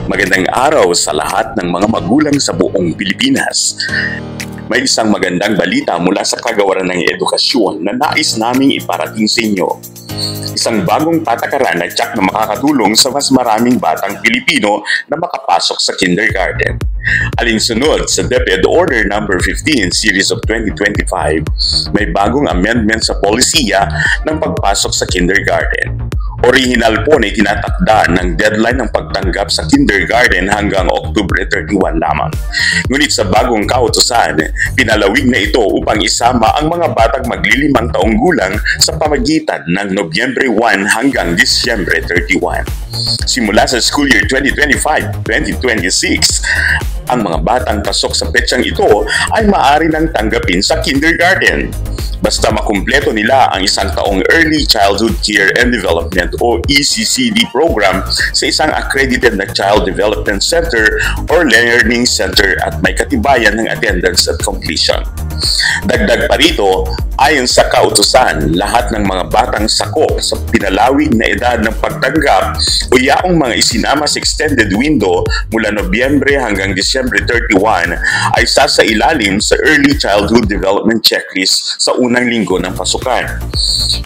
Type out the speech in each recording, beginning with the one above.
Magandang araw sa lahat ng mga magulang sa buong Pilipinas. May isang magandang balita mula sa Kagawaran ng Edukasyon na nais naming iparating sa inyo. Isang bagong patakaran na tiyak na makakatulong sa mas maraming batang Pilipino na makapasok sa kindergarten. Alinsunod sa DepEd Order No. 15 Series of 2025, may bagong amendment sa polisiya ng pagpasok sa kindergarten. Orihinal po na itinatakda ng deadline ng pagtanggap sa kindergarten hanggang October 31 lamang. Ngunit sa bagong kautusan, pinalawig na ito upang isama ang mga batang maglilimang taong gulang sa pamagitan ng Nobyembre 1 hanggang Disyembre 31. Simula sa school year 2025-2026, ang mga batang pasok sa petsang ito ay maaari nang tanggapin sa kindergarten. Basta makumpleto nila ang isang taong Early Childhood Care and Development o ECCD program sa isang accredited na Child Development Center or Learning Center at may katibayan ng attendance at completion. Dagdag pa rito, ayon sa kautusan, lahat ng mga batang sakop sa pinalawig na edad ng pagtanggap o yaong mga isinama sa extended window mula Nobyembre hanggang Disyembre 31 ay sasailalim sa Early Childhood Development Checklist sa unang linggo ng pasukan.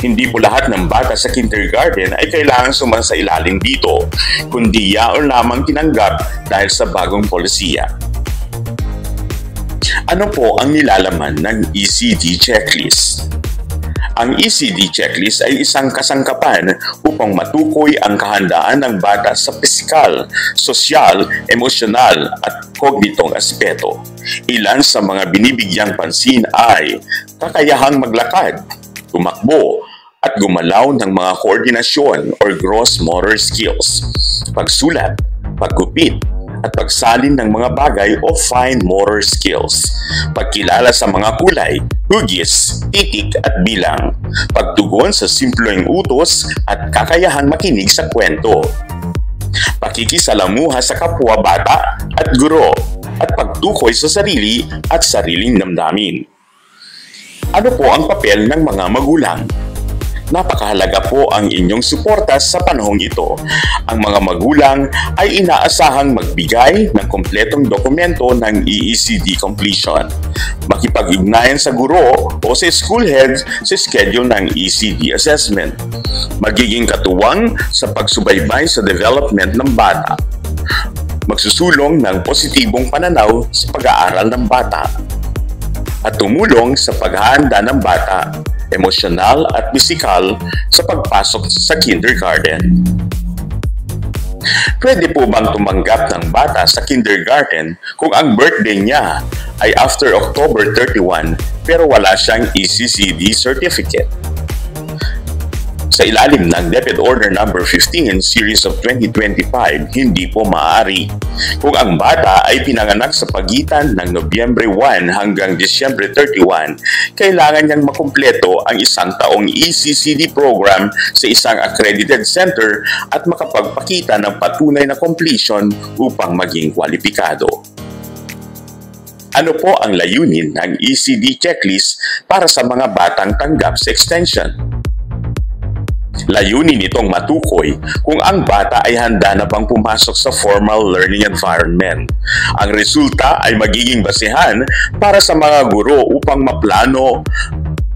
Hindi po lahat ng bata sa kindergarten ay kailangan sumasa ilalim dito, kundi yaon lamang tinanggap dahil sa bagong polisiya. Ano po ang nilalaman ng ECD checklist? Ang ECD checklist ay isang kasangkapan upang matukoy ang kahandaan ng bata sa pisikal, sosyal, emosyonal at kognitong aspeto. Ilan sa mga binibigyang pansin ay kakayahang maglakad, tumakbo, at gumalaw ng mga koordinasyon or gross motor skills, pagsulat, paggupit, at pagsalin ng mga bagay o fine motor skills, pagkilala sa mga kulay, hugis, titik at bilang, pagtugon sa simpleng utos at kakayahang makinig sa kwento, pakikisalamuha sa kapwa bata at guro, at pagtukoy sa sarili at sariling damdamin. Ano po ang papel ng mga magulang? Napakahalaga po ang inyong suporta sa panahong ito. Ang mga magulang ay inaasahang magbigay ng kompletong dokumento ng EECD completion, makipag-ugnayan sa guro o sa school head sa schedule ng ECD assessment, magiging katuwang sa pagsubaybay sa development ng bata, magsusulong ng positibong pananaw sa pag-aaral ng bata, at tumulong sa paghahanda ng bata, emosyonal at pisikal sa pagpasok sa kindergarten. Pwede po bang tumanggap ng bata sa kindergarten kung ang birthday niya ay after October 31 pero wala siyang ECCD certificate? Sa ilalim ng DepEd Order No. 15 Series of 2025, hindi po maaari. Kung ang bata ay pinanganak sa pagitan ng Nobyembre 1 hanggang Disyembre 31, kailangan niyang makumpleto ang isang taong ECCD program sa isang accredited center at makapagpakita ng patunay na completion upang maging kwalipikado. Ano po ang layunin ng ECD checklist para sa mga batang tanggap sa extension? Layunin nitong matukoy kung ang bata ay handa na bang pumasok sa formal learning environment. Ang resulta ay magiging basehan para sa mga guro upang maplano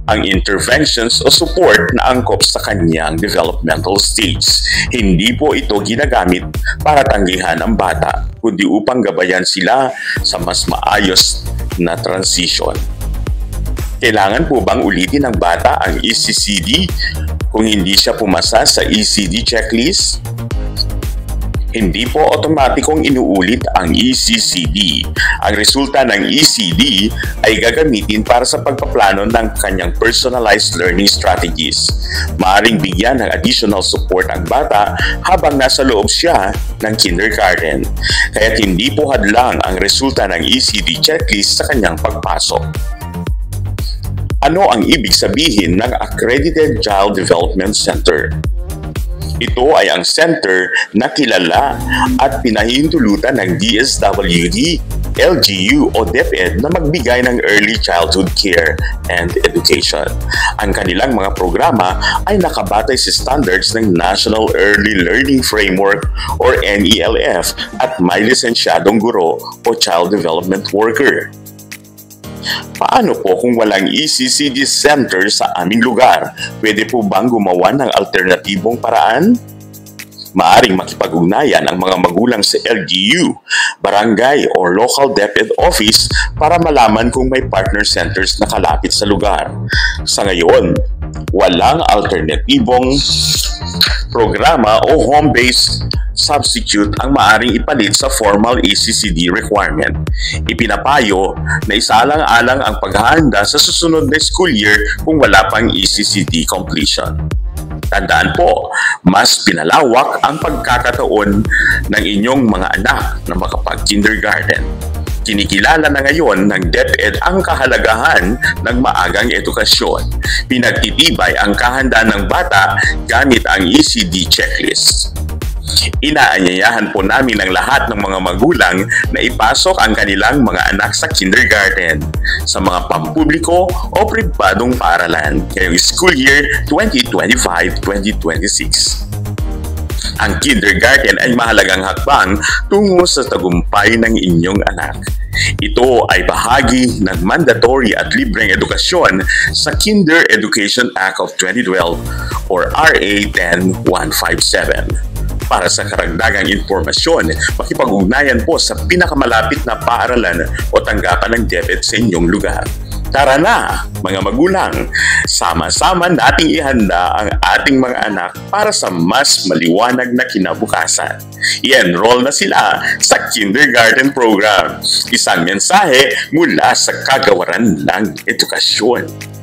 ang interventions o support na angkop sa kanyang developmental stage. Hindi po ito ginagamit para tanggihan ang bata, kundi upang gabayan sila sa mas maayos na transition. Kailangan po bang ulitin ng bata ang ECCD kung hindi siya pumasa sa ECD checklist? Hindi po otomatikong inuulit ang ECCD. Ang resulta ng ECD ay gagamitin para sa pagpaplano ng kanyang personalized learning strategies. Maaring bigyan ng additional support ang bata habang nasa loob siya ng kindergarten. Kaya't hindi po hadlang ang resulta ng ECD checklist sa kanyang pagpasok. Ano ang ibig sabihin ng Accredited Child Development Center? Ito ay ang center na kilala at pinahintulutan ng DSWD, LGU o DepEd na magbigay ng early childhood care and education. Ang kanilang mga programa ay nakabatay sa standards ng National Early Learning Framework or NELF at may lisensyadong guro o child development worker. Paano po kung walang ECCD center sa aming lugar? Pwede po bang gumawa ng alternatibong paraan? Maaring makipag-ugnayan ang mga magulang sa LGU, barangay o local DepEd office para malaman kung may partner centers na kalapit sa lugar. Sa ngayon, walang alternatibong programa o home-based substitute ang maaring ipalit sa formal ECCD requirement. Ipinapayo na isaalang-alang ang paghahanda sa susunod na school year kung wala pang ECCD completion. Tandaan po, mas pinalawak ang pagkakataon ng inyong mga anak na makapag-kindergarten. Kinikilala na ngayon ng DepEd ang kahalagahan ng maagang edukasyon. Pinagtitibay ang kahandaan ng bata gamit ang ECD checklist. Inaanyayahan po namin ang lahat ng mga magulang na ipasok ang kanilang mga anak sa kindergarten sa mga pampubliko o pribadong paaralan ngayong school year 2025-2026. Ang kindergarten ay mahalagang hakbang tungo sa tagumpay ng inyong anak. Ito ay bahagi ng mandatory at libreng edukasyon sa Kinder Education Act of 2012 or RA 10157. Para sa karagdagang impormasyon, makipag-ugnayan po sa pinakamalapit na paaralan o tanggapan ng DepEd sa inyong lugar. Tara na, mga magulang! Sama-sama nating ihanda ang ating mga anak para sa mas maliwanag na kinabukasan. I-enroll na sila sa kindergarten program. Isang mensahe mula sa Kagawaran ng Edukasyon.